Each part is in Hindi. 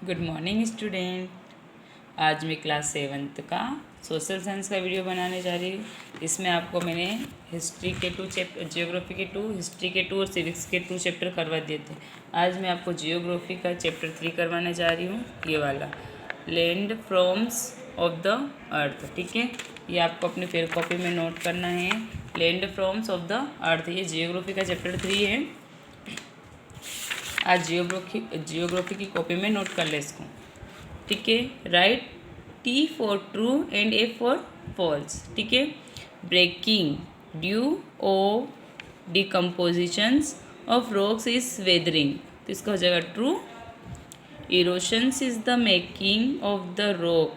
Good morning student. आज मैं क्लास 7th का सोशल साइंस का वीडियो बनाने जा रही हूँ। इसमें आपको मैंने हिस्ट्री के 2 चैप्टर, जियोग्राफी के 2, हिस्ट्री के 2 और सिविक्स के 2 चैप्टर करवा दिए थे। आज मैं आपको जियोग्राफी का चैप्टर 3 करवाने जा रही हूँ, ये वाला land firms of the earth. ठीक है, ये आपको अपनी फेयर कॉपी में नोट करना है। Land firms of the earth, ये जियोग्राफी का चैप्टर 3 है। आज जियोग्राफी की कॉपी में नोट कर ले इसको। ठीक है, write T for true and A for false. ठीक है, breaking due of decompositions of rocks is weathering, तो इसका हो जाएगा true. Erosions is the making of the rock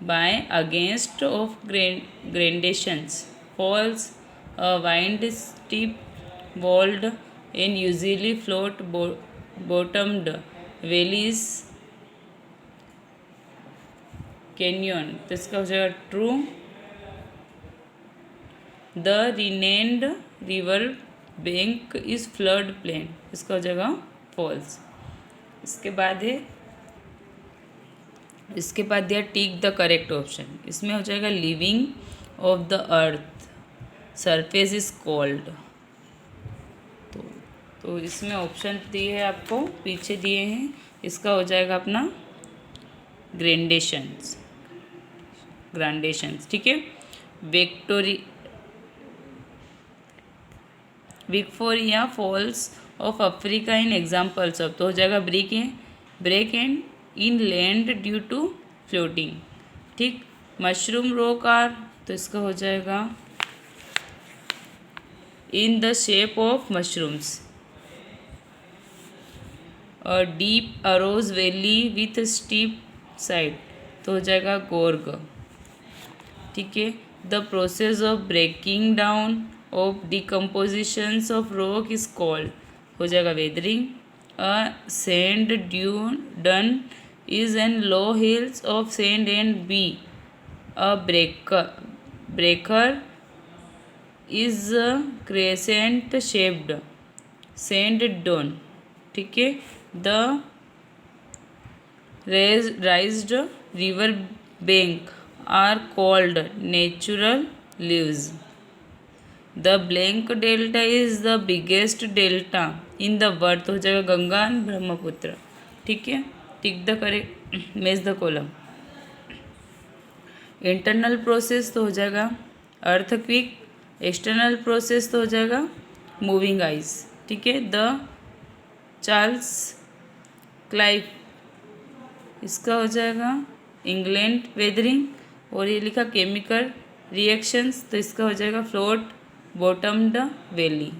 by against of gradations. False, a wind steep walled and usually float bottomed valleys canyon, तो इसका हो जाएगा ट्रू। द रिनेन्ड river bank is flood plain, इसका हो जाएगा फॉल्स। इसके बाद दिया टिक द करेक्ट ऑप्शन। इसमें हो जाएगा living of the earth surface is cold, तो इसमें ऑप्शन दिए हैं आपको, पीछे दिए हैं। इसका हो जाएगा अपना ग्रेडेशंस। ठीक है, Victoria Falls of Africa in examples of, तो हो जाएगा break and in land due to floating. ठीक, मशरूम रॉक आर, तो इसका हो जाएगा in the shape of mushrooms. Deep arose valley with steep side, तो हो जाएगा गोर्ग। ठीक है, the process of breaking down of decompositions of rock is called, हो जाएगा weathering. A sand dune done is an low hills of sand and B. A barchan is crescent shaped sand dune. ठीक है, the raised river bank are called natural leaves. The blank delta is the biggest delta in the world, तो हो जाएगा गंगा एंड ब्रह्मपुत्र। ठीक है, tick the correct match the column. Internal process तो हो जाएगा अर्थक्विक, एक्सटर्नल प्रोसेस तो हो जाएगा मूविंग आइस। ठीक है, द चार्ल्स क्लाइव, इसका हो जाएगा इंग्लैंड वेदरिंग। और ये लिखा केमिकल रिएक्शंस, तो इसका हो जाएगा फ्लोट बॉटम्ड वैली।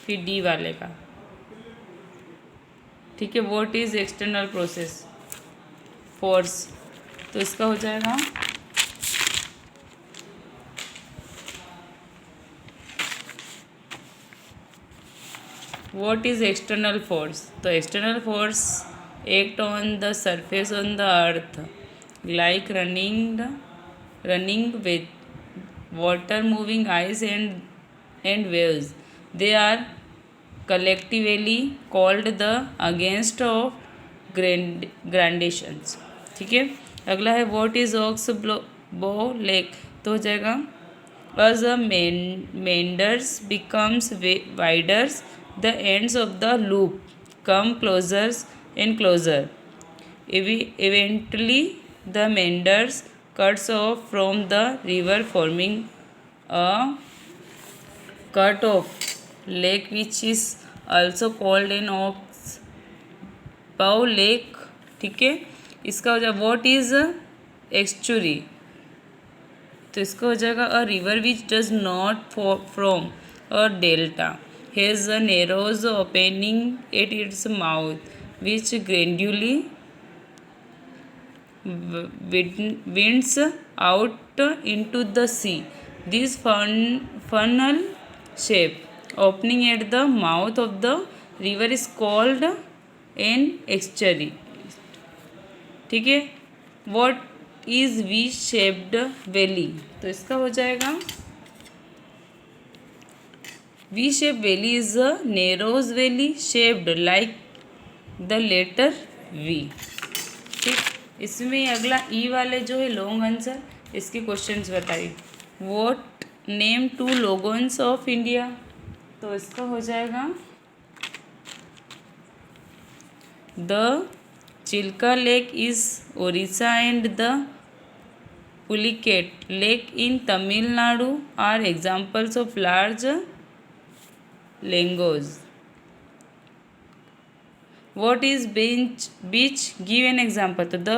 फिर डी वाले का, ठीक है, what is external process force, तो इसका हो जाएगा व्हाट इज एक्सटर्नल फोर्स, तो external force act on the surface on the earth like running with water, moving ice and waves. They are collectively called the against of gradations. ठीक है, अगला है what is oxbow lake, तो हो जाएगा as the meanders becomes wider the ends of the loop come closer and closer. Eventually, the meanders cuts off from the river, forming a cut-off lake, which is also called an oxbow lake. ठीक है, इसका हो जाएगा what is estuary, तो इसका हो जाएगा a river which does not form a delta, has a narrow opening at its mouth, which gradually winds out into the sea. This funnel shape opening at the mouth of the river is called an estuary. ठीक है, what is V shaped valley, तो इसका हो जाएगा V shaped valley is a narrow valley shaped like the letter V. ठीक, इसमें अगला ई वाले जो है लॉन्ग आंसर, इसके क्वेश्चंस बताइए। What name two lagoons of India, तो इसका हो जाएगा the Chilka lake is Odisha and the Pulicat lake in Tamil Nadu are examples of large lagoons. What is beach? Give an example. तो the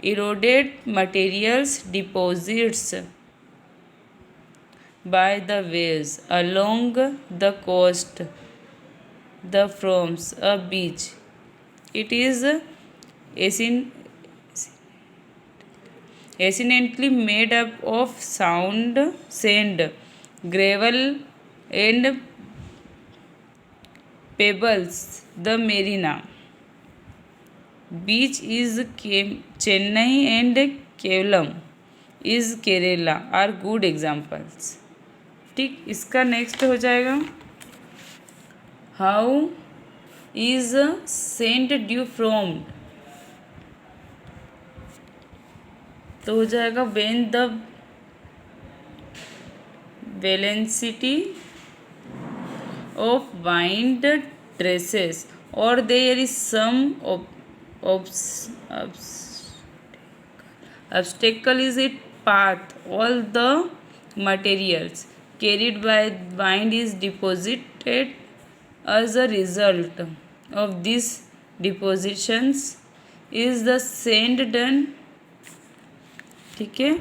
eroded materials deposits by the waves along the coast, the forms a beach. It is essentially made up of sand, gravel, and pebbles. The marina beach is Chennai and Kollam is Kerala are good examples। ठीक, इसका नेक्स्ट हो जाएगा हाउ इज सेंट ड्यू फ्रॉम्ड, तो हो जाएगा when the velocity of wind traces or there is some obstacle is it path, all the materials carried by wind is deposited as a result of these depositions is the sand done। ठीक है,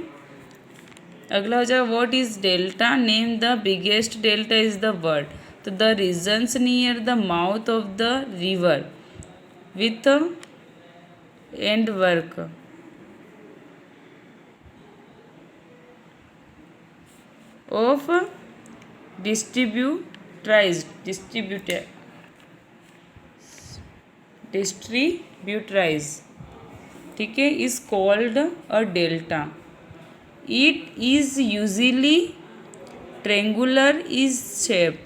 अगला हो जाएगा what is delta, name the biggest delta is the world, तो the regions near the mouth of the river with and work of distributaries ठीक है, is called a delta. It is usually triangular is shape.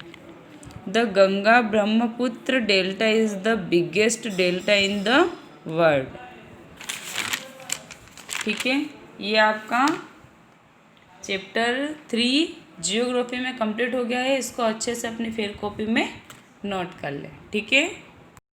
The Ganga Brahmaputra delta is the biggest delta in the world. ठीक है, ये आपका चैप्टर 3 जियोग्राफी में कंप्लीट हो गया है। इसको अच्छे से अपनी फेयर कॉपी में नोट कर लें। ठीक है।